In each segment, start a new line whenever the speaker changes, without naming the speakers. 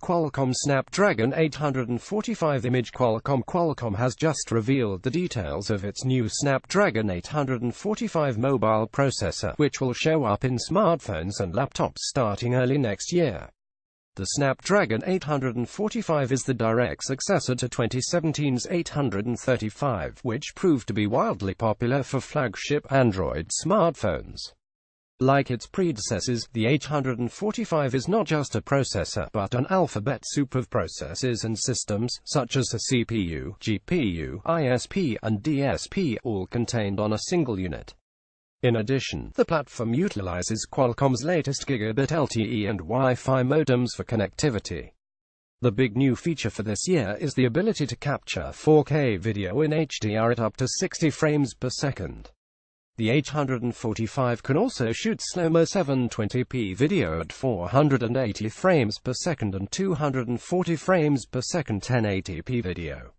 Qualcomm Snapdragon 845. Image Qualcomm Qualcomm has just revealed the details of its new Snapdragon 845 mobile processor, which will show up in smartphones and laptops starting early next year. The Snapdragon 845 is the direct successor to 2017's 835, which proved to be wildly popular for flagship Android smartphones. Like its predecessors, the 845 is not just a processor, but an alphabet soup of processors and systems, such as a CPU, GPU, ISP, and DSP, all contained on a single unit. In addition, the platform utilizes Qualcomm's latest gigabit LTE and Wi-Fi modems for connectivity. The big new feature for this year is the ability to capture 4K video in HDR at up to 60 frames per second. The 845 can also shoot slomo 720p video at 480 frames per second and 240 frames per second 1080p video.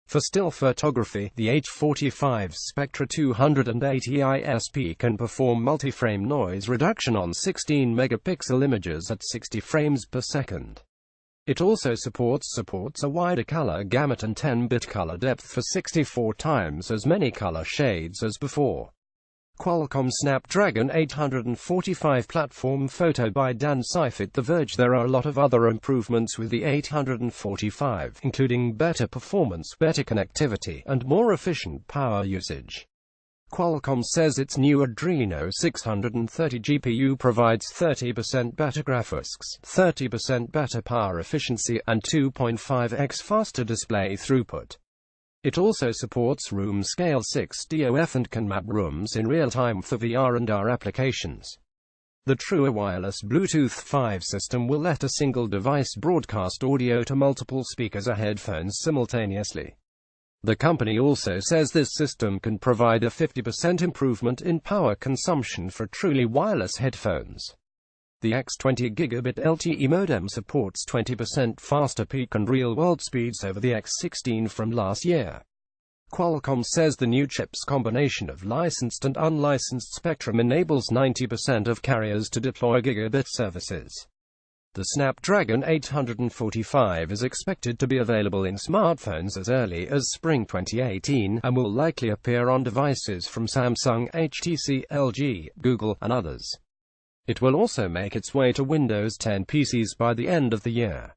For still photography, the 845's Spectra 280 ISP can perform multiframe noise reduction on 16-megapixel images at 60 frames per second. It also supports a wider color gamut and 10-bit color depth for 64 times as many color shades as before. Qualcomm Snapdragon 845 platform photo by Dan Seifert. The Verge. There are a lot of other improvements with the 845, including better performance, better connectivity, and more efficient power usage. Qualcomm says its new Adreno 630 GPU provides 30% better graphics, 30% better power efficiency, and 2.5x faster display throughput. It also supports room-scale 6DoF and can map rooms in real time for VR and AR applications. The true wireless Bluetooth 5 system will let a single device broadcast audio to multiple speakers or headphones simultaneously. The company also says this system can provide a 50% improvement in power consumption for truly wireless headphones. The X20 gigabit LTE modem supports 20% faster peak and real-world speeds over the X16 from last year. Qualcomm says the new chip's combination of licensed and unlicensed spectrum enables 90% of carriers to deploy gigabit services. The Snapdragon 845 is expected to be available in smartphones as early as spring 2018, and will likely appear on devices from Samsung, HTC, LG, Google, and others. It will also make its way to Windows 10 PCs by the end of the year.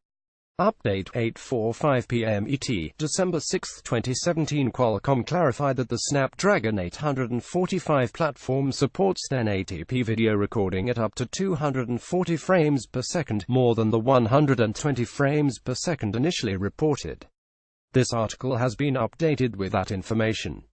Update 8:45 p.m. ET, December 6, 2017. Qualcomm clarified that the Snapdragon 845 platform supports 1080p video recording at up to 240 frames per second, more than the 120 frames per second initially reported. This article has been updated with that information.